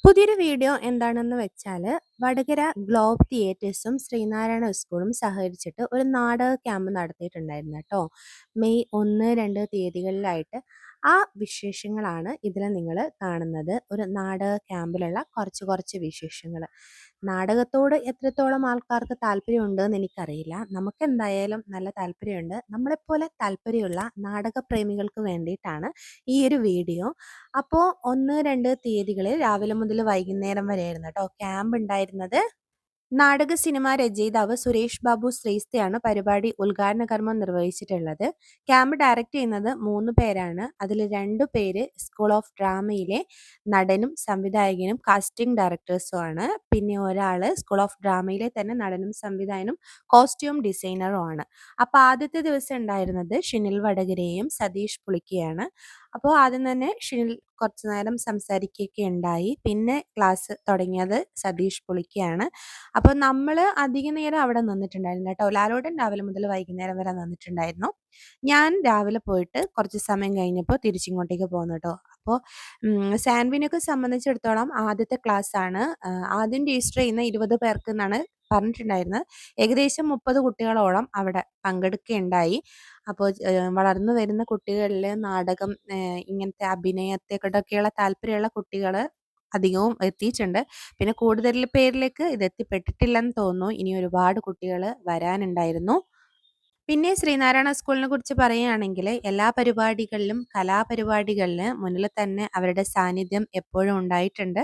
പുതിയൊരു വീഡിയോ എന്താണെന്ന് വെച്ചാൽ വടകര ഗ്ലോബ് തിയേറ്റേഴ്സും ശ്രീനാരായണ സ്കൂളും സഹകരിച്ചിട്ട് ഒരു നാടക ക്യാമ്പ് നടത്തിയിട്ടുണ്ടായിരുന്നു കേട്ടോ. മെയ് 1, 2 തീയതികളിലായിട്ട് ആ വിശേഷങ്ങളാണ് ഇതിൽ നിങ്ങൾ കാണുന്നത്. ഒരു നാടക ക്യാമ്പിലുള്ള കുറച്ച് കുറച്ച് വിശേഷങ്ങൾ. നാടകത്തോട് എത്രത്തോളം ആൾക്കാർക്ക് താല്പര്യമുണ്ടെന്ന് എനിക്കറിയില്ല. നമുക്കെന്തായാലും നല്ല താല്പര്യമുണ്ട്. നമ്മളെപ്പോലെ താല്പര്യമുള്ള നാടകപ്രേമികൾക്ക് വേണ്ടിയിട്ടാണ് ഈ ഒരു വീഡിയോ. അപ്പോൾ 1, 2 തീയതികളിൽ രാവിലെ മുതൽ വൈകുന്നേരം വരെയായിരുന്നു കേട്ടോ ക്യാമ്പ് ഉണ്ടായിരുന്നത്. നാടക സിനിമാ രചയിതാവ് സുരേഷ് ബാബു ശ്രീസ്തയാണ് പരിപാടി ഉദ്ഘാടന കർമ്മം നിർവഹിച്ചിട്ടുള്ളത്. ക്യാമ്പ് ഡയറക്റ്റ് ചെയ്യുന്നത് 3 പേരാണ്. അതിൽ 2 പേര് സ്കൂൾ ഓഫ് ഡ്രാമയിലെ നടനും സംവിധായകനും കാസ്റ്റിംഗ് ഡയറക്ടേഴ്സുമാണ്. പിന്നെ ഒരാൾ സ്കൂൾ ഓഫ് ഡ്രാമയിലെ തന്നെ നടനും സംവിധായകനും കോസ്റ്റ്യൂം ഡിസൈനറും ആണ്. അപ്പോൾ ആദ്യത്തെ ദിവസം ഉണ്ടായിരുന്നത് ഷിനിൽ വടകരയും സതീഷ് പുളിക്കയാണ്. അപ്പോൾ ആദ്യം തന്നെ ഷിനിൽ കുറച്ചു നേരം സംസാരിക്കുകയൊക്കെ ഉണ്ടായി. പിന്നെ ക്ലാസ് തുടങ്ങിയത് സതീഷ് പുളിക്കയാണ്. അപ്പോൾ നമ്മൾ അധിക നേരം അവിടെ നിന്നിട്ടുണ്ടായിരുന്നു കേട്ടോ. ലാലോട്ടൻ രാവിലെ മുതൽ വൈകുന്നേരം വരെ നിന്നിട്ടുണ്ടായിരുന്നു. ഞാൻ രാവിലെ പോയിട്ട് കുറച്ച് സമയം കഴിഞ്ഞപ്പോൾ തിരിച്ചിങ്ങോട്ടേക്ക് പോന്നു കേട്ടോ. അപ്പോൾ സാൻവിനൊക്കെ സംബന്ധിച്ചിടത്തോളം ആദ്യത്തെ ക്ലാസ് ആണ്. ആദ്യം രജിസ്റ്റർ ചെയ്യുന്ന 20 പേർക്ക് എന്നാണ് പറഞ്ഞിട്ടുണ്ടായിരുന്നത്. ഏകദേശം 30 കുട്ടികളോളം അവിടെ പങ്കെടുക്കുകയുണ്ടായി. അപ്പോൾ വളർന്നു വരുന്ന കുട്ടികളിൽ നാടകം ഇങ്ങനത്തെ അഭിനയത്തെക്കൊണ്ടൊക്കെയുള്ള താല്പര്യമുള്ള കുട്ടികൾ അധികവും എത്തിയിട്ടുണ്ട്. പിന്നെ കൂടുതൽ പേരിലേക്ക് ഇത് എത്തിപ്പെട്ടിട്ടില്ലെന്ന് തോന്നുന്നു. ഇനി ഒരുപാട് കുട്ടികൾ വരാനുണ്ടായിരുന്നു. പിന്നെ ശ്രീനാരായണ സ്കൂളിനെ കുറിച്ച് പറയുകയാണെങ്കിൽ എല്ലാ പരിപാടികളിലും കലാപരിപാടികളിൽ മുന്നിൽ തന്നെ അവരുടെ സാന്നിധ്യം എപ്പോഴും ഉണ്ടായിട്ടുണ്ട്.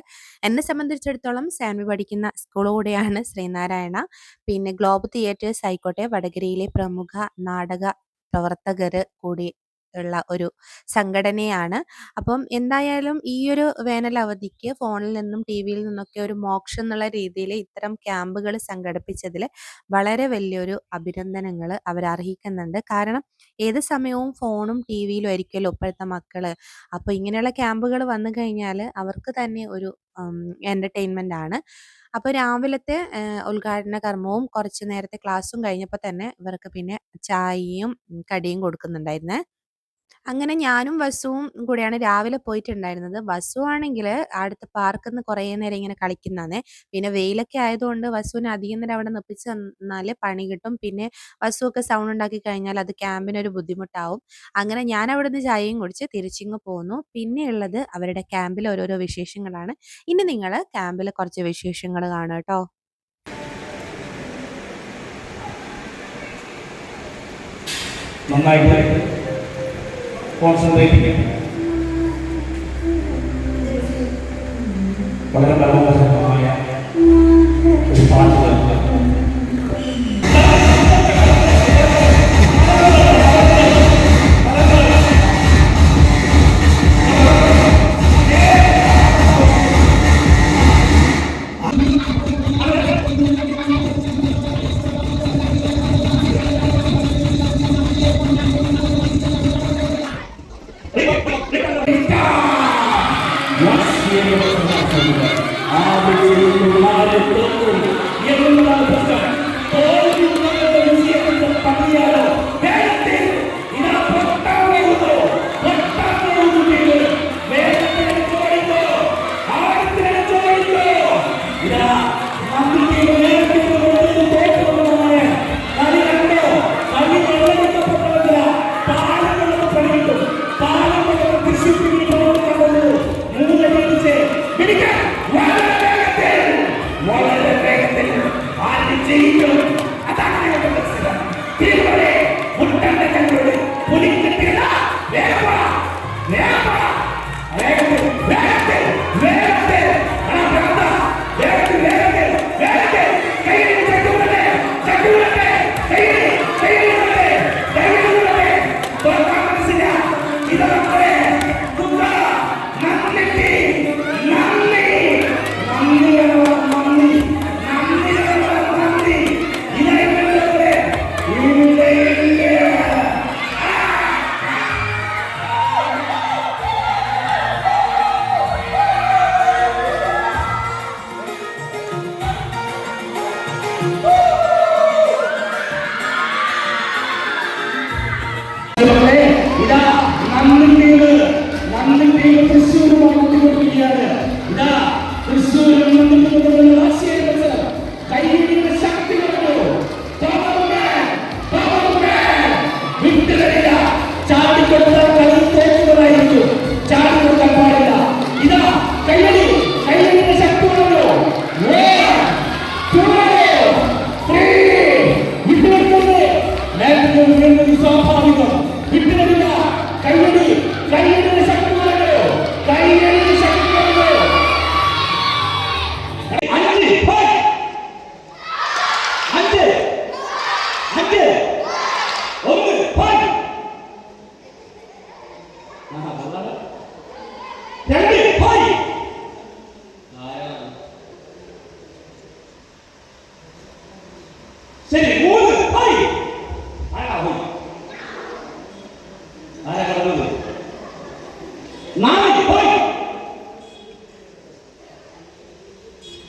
എന്നെ സംബന്ധിച്ചിടത്തോളം സാൻവി പഠിക്കുന്ന സ്കൂൾ കൂടെയാണ് ശ്രീനാരായണ. പിന്നെ ഗ്ലോബ് തിയേറ്റേഴ്സ് ആയിക്കോട്ടെ വടകരയിലെ പ്രമുഖ നാടക പ്രവർത്തകർ കൂടി ഉള്ള ഒരു സംഘടനയാണ്. അപ്പം എന്തായാലും ഈ ഒരു വേനൽ അവധിക്ക് ഫോണിൽ നിന്നും ടി വിയിൽ നിന്നൊക്കെ ഒരു മോക്ഷം എന്നുള്ള രീതിയിൽ ഇത്തരം ക്യാമ്പുകൾ സംഘടിപ്പിച്ചതിൽ വളരെ വലിയൊരു അഭിനന്ദനങ്ങൾ അവർ അർഹിക്കുന്നുണ്ട്. കാരണം ഏത് സമയവും ഫോണും ടി വിയിലും ആയിരിക്കുമല്ലോ ഇപ്പോഴത്തെ മക്കൾ. അപ്പോൾ ഇങ്ങനെയുള്ള ക്യാമ്പുകൾ വന്നു കഴിഞ്ഞാൽ അവർക്ക് തന്നെ ഒരു എൻ്റർടൈൻമെൻ്റ് ആണ്. അപ്പോൾ രാവിലത്തെ ഉദ്ഘാടന കർമ്മവും കുറച്ച് നേരത്തെ ക്ലാസ്സും കഴിഞ്ഞപ്പോൾ തന്നെ ഇവർക്ക് പിന്നെ ചായയും കടിയും കൊടുക്കുന്നുണ്ടായിരുന്നേ. അങ്ങനെ ഞാനും വസുവും കൂടെയാണ് രാവിലെ പോയിട്ടുണ്ടായിരുന്നത്. വസു ആണെങ്കിൽ അടുത്ത പാർക്കിൽ നിന്ന് കുറേ നേരം ഇങ്ങനെ കളിക്കുന്നതാണേ. പിന്നെ വെയിലൊക്കെ ആയതുകൊണ്ട് വസുവിനെ അധികം നേരം അവിടെ നിർത്തിച്ച് നിന്നാൽ പണി കിട്ടും. പിന്നെ വസുവൊക്കെ സൗണ്ട് ഉണ്ടാക്കി കഴിഞ്ഞാൽ അത് ക്യാമ്പിനൊരു ബുദ്ധിമുട്ടാവും. അങ്ങനെ ഞാൻ അവിടെ നിന്ന് ചായയും കുടിച്ച് തിരിച്ചിങ്ങ് പോന്നു. പിന്നെയുള്ളത് അവരുടെ ക്യാമ്പിലെ ഓരോരോ വിശേഷങ്ങളാണ്. ഇനി നിങ്ങൾ ക്യാമ്പിലെ കുറച്ച് വിശേഷങ്ങൾ കാണുക കേട്ടോ. നന്നായിട്ട് കോൺസെൻട്രേറ്റ് ചെയ്യും. വളരെ മനോഹരമായ ഒരു പാട്ട് തന്നെ.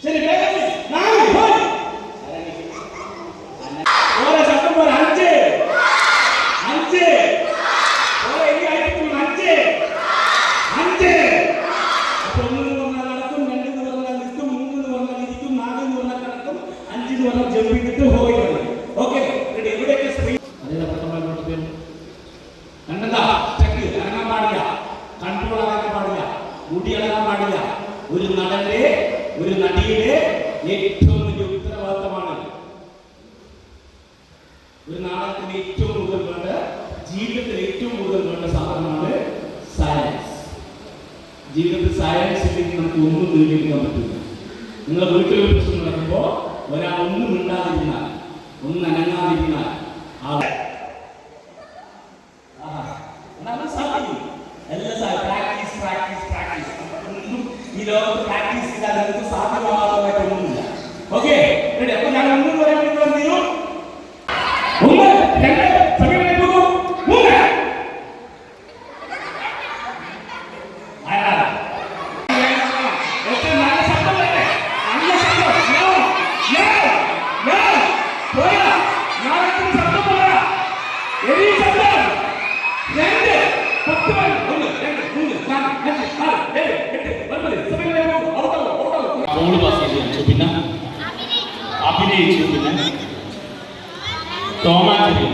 ശരി വേഗം 4 പോയി ഓരോ ശബ്ദം പോലെ 5 5 ഓരോ ഈ ആയിരിക്കും 5 5 അപ്പോൾ 1 എന്ന് പറഞ്ഞാൽ നടക്കും 2 എന്ന് പറഞ്ഞാൽ നിൽക്കും 3 എന്ന് പറഞ്ഞാൽ ഇരിക്കും 4 എന്ന് പറഞ്ഞാൽ നടക്കും 5 എന്ന് പറഞ്ഞാൽ ജമ്പ് ചെയ്തിട്ട് പോയി ഓക്കെ റെഡി എവിടെയൊക്കെ സ്പീഡ് അതിന്റെ പ്രഥമ കണ്ടെന്താ സ്റ്റെക്ക് ഇറങ്ങാൻ പാടില്ല കൺട്രോൾ ആകാൻ പാടില്ല മുടി ഇളകാൻ പാടില്ല ഒരു നടന്റെ ഒരു നടിയുടെ ഏറ്റവും വലിയ ഉത്തരവാദിത്തമാണ് ഒരു നാടകത്തിന് ഏറ്റവും കൂടുതൽ വേണ്ട ജീവിതത്തിൽ ഏറ്റവും കൂടുതൽ വേണ്ട സാധനമാണ് സയൻസ് ജീവിതത്തിൽ സയൻസ് ഇല്ലെങ്കിൽ നമുക്ക് ഒന്നും നേടിയെടുക്കാൻ പറ്റില്ല നിങ്ങൾ ഒരിക്കലും പ്രശ്നം നടക്കുമ്പോൾ ഒരാൾ ഒന്നും മിണ്ടാതിരുന്നാൽ ഒന്നും അനങ്ങാതിരുന്നാൽ ഈ ലോകത്ത് പ്രാക്ടീസ് ചെയ്താൽ നമുക്ക് സാധ്യമാകാത്തതായിട്ടൊന്നുമില്ല ഓക്കെ റെഡി അപ്പൊ ഞാൻ ഒന്നും പറയാൻ വേണ്ടി വന്നു 1 2 സമയം എടുക്കൂ 3 പിന്നെ അഭിനയിച്ചു പിന്നെ ടോമാഞ്ചേരി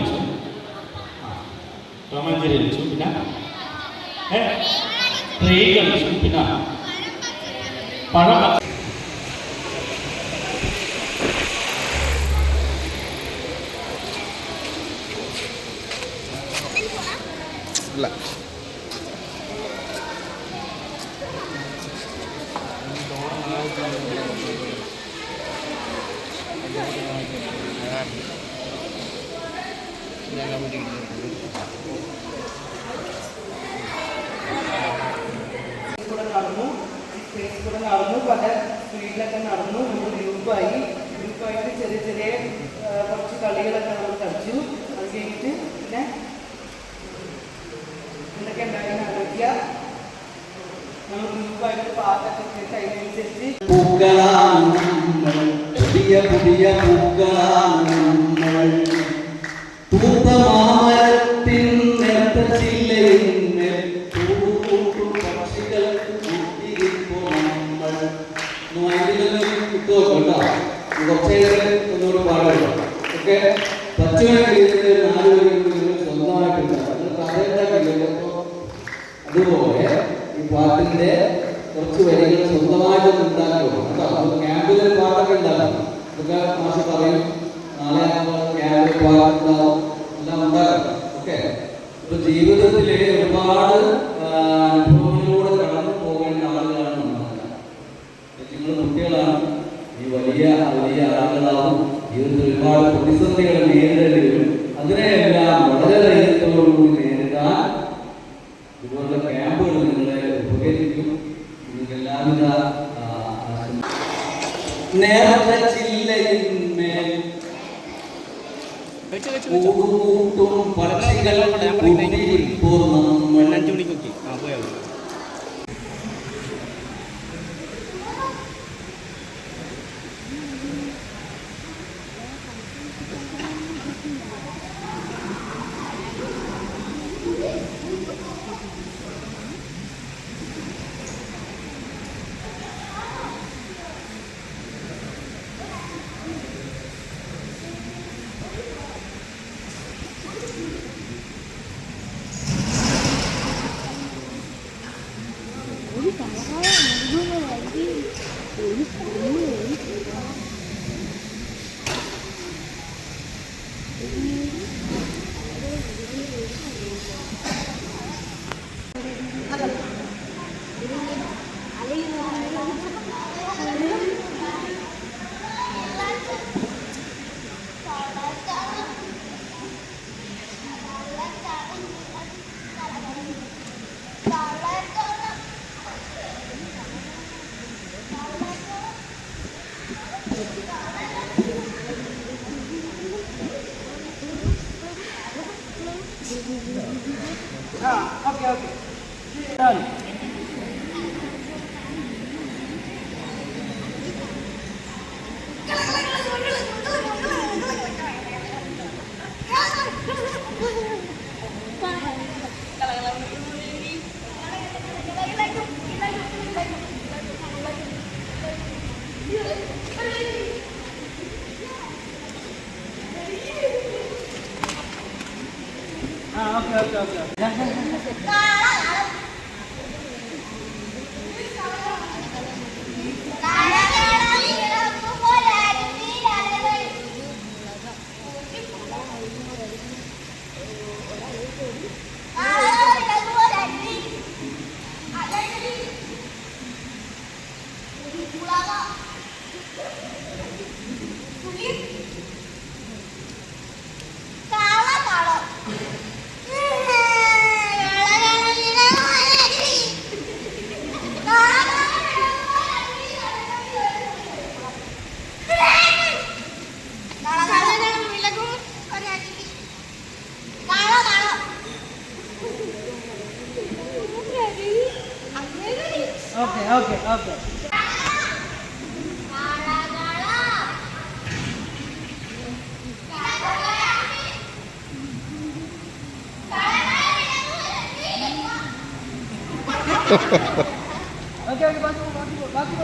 കളിച്ചു പിന്നെ ട്രെയിൻ കളിച്ചു പിന്നെ പഴം നടന്നു സ്പേസ് കൂടെ നടന്നു പല സ്പീഡിലൊക്കെ നടന്നു നമ്മൾ ഗ്രൂപ്പായിട്ട് ചെറിയ ചെറിയ കുറച്ച് കളികളൊക്കെ നമ്മൾ കളിച്ചു അത് കഴിഞ്ഞിട്ട് പിന്നെ എന്തൊക്കെ ഉണ്ടായിരുന്നു ആലോചിക്കുക നമ്മൾ ഗ്രൂപ്പായിട്ട് പാട്ടൊക്കെ കേട്ട് അതിനനുസരിച്ച് പുതിയ പുതിയ പൂക്കളാണ് പൂത്തമാമരത്തിൻ നേർത്ത ചില്ലയിന്മേൽ പക്ഷികൾക്ക് കൂട്ടിയിരിപ്പോൾ നമ്മൾ കിട്ടുമോ കുറച്ചേറെ ഒന്നുകൂടെ പാടുക ഓക്കെ പച്ചമണിക്ക് 4 പേര് സ്വന്തമായിട്ടുണ്ട് അത് പറയുന്നില്ല അതുപോലെ ഈ പാട്ടിന്റെ കുറച്ച് വരികൾ സ്വന്തമായിട്ട് ഉണ്ടാക്കുമോ കേട്ടോ ക്യാമ്പിൽ പാട്ടൊക്കെ ഉണ്ടാകും അതൊക്കെ മാഷ് പറയും നാളെ ക്യാമ്പിൽ പാട്ടുണ്ടാവും എല്ലാം ഉണ്ടാകും ഓക്കെ ഇപ്പൊ ജീവിതത്തിലെ ഒരുപാട് അനുഭവങ്ങളിലൂടെ കടന്നു പോകേണ്ട ആളുകളാണ് നിങ്ങൾ കുട്ടികളാണ് ഈ വലിയ വലിയ ആളുകളാവും ജീവിതത്തിൽ ഒരുപാട് പ്രതിസന്ധികൾ നേരിടേണ്ടി വരും അതിനെയെല്ലാം വളരെ ധൈര്യത്തോടുകൂടി നേരിടാൻ ഇതുപോലുള്ള ക്യാമ്പുകൾ നിങ്ങളെ ഉപകരിക്കും നിങ്ങൾക്ക് എല്ലാവിധ നേരത്തെ ചില്ലയിന്മേൽ കൂട്ടും പക്ഷികൾ okay okay okay. Okay okay okay. Okay okay ബാക്കി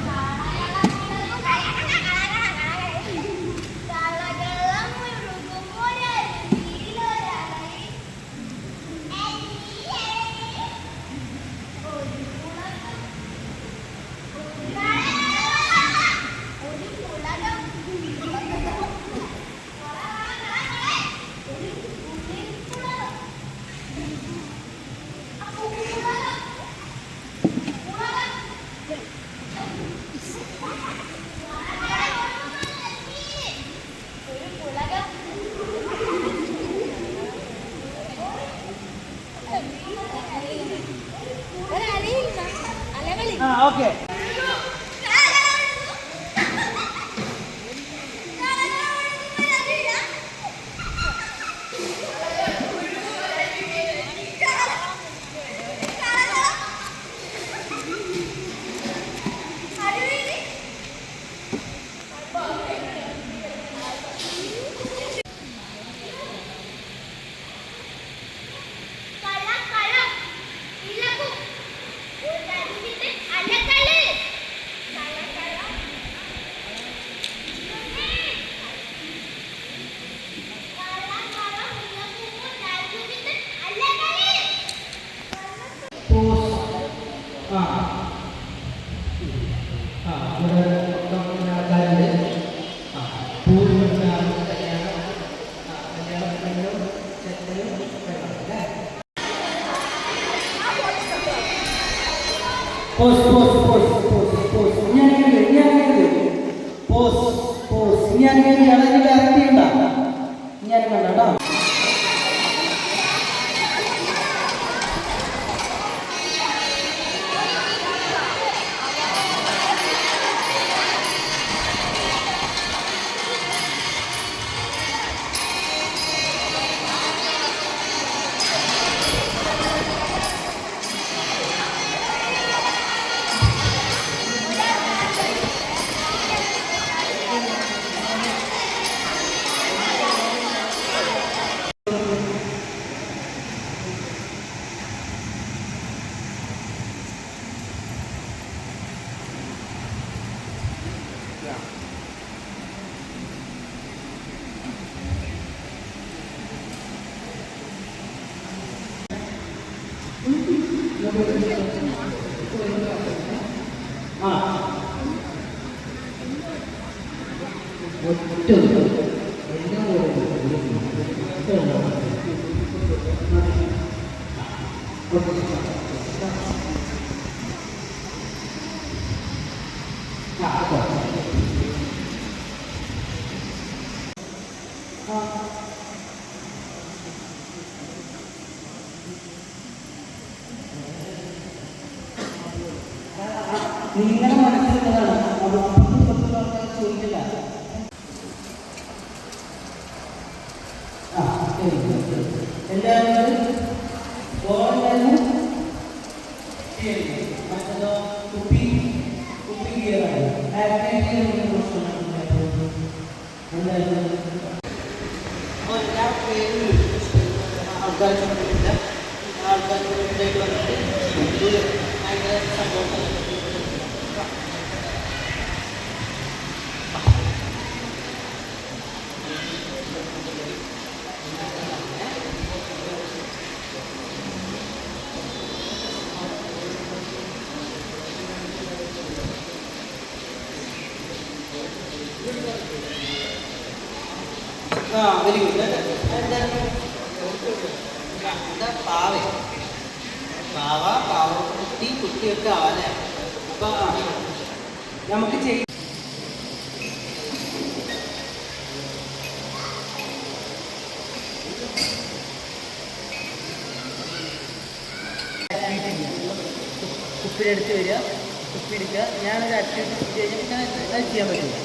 ഓക്കെ. നിങ്ങളുടെ മനസ്സിലുള്ളതാണ് അത് ചോദിക്കില്ല. എല്ലാവരും മറ്റേതോ കുപ്പി കീറാണ് ആൾക്കാർ ആൾക്കാർ വന്നിട്ട് ഭയങ്കര സംഭവം. ആ വെരി ഗുഡ് എന്താ പാവ പാവ പാവ കുട്ടി കുട്ടിയൊക്കെ ആവാല്ലേ അപ്പൊ നമുക്ക് ചെയ്യും കുപ്പിയെടുത്ത് വരിക കുപ്പി എടുക്കുക ഞാനൊരു ആക്ടിവിറ്റി കഴിഞ്ഞാൽ ഞാൻ അത് ചെയ്യാൻ പറ്റില്ല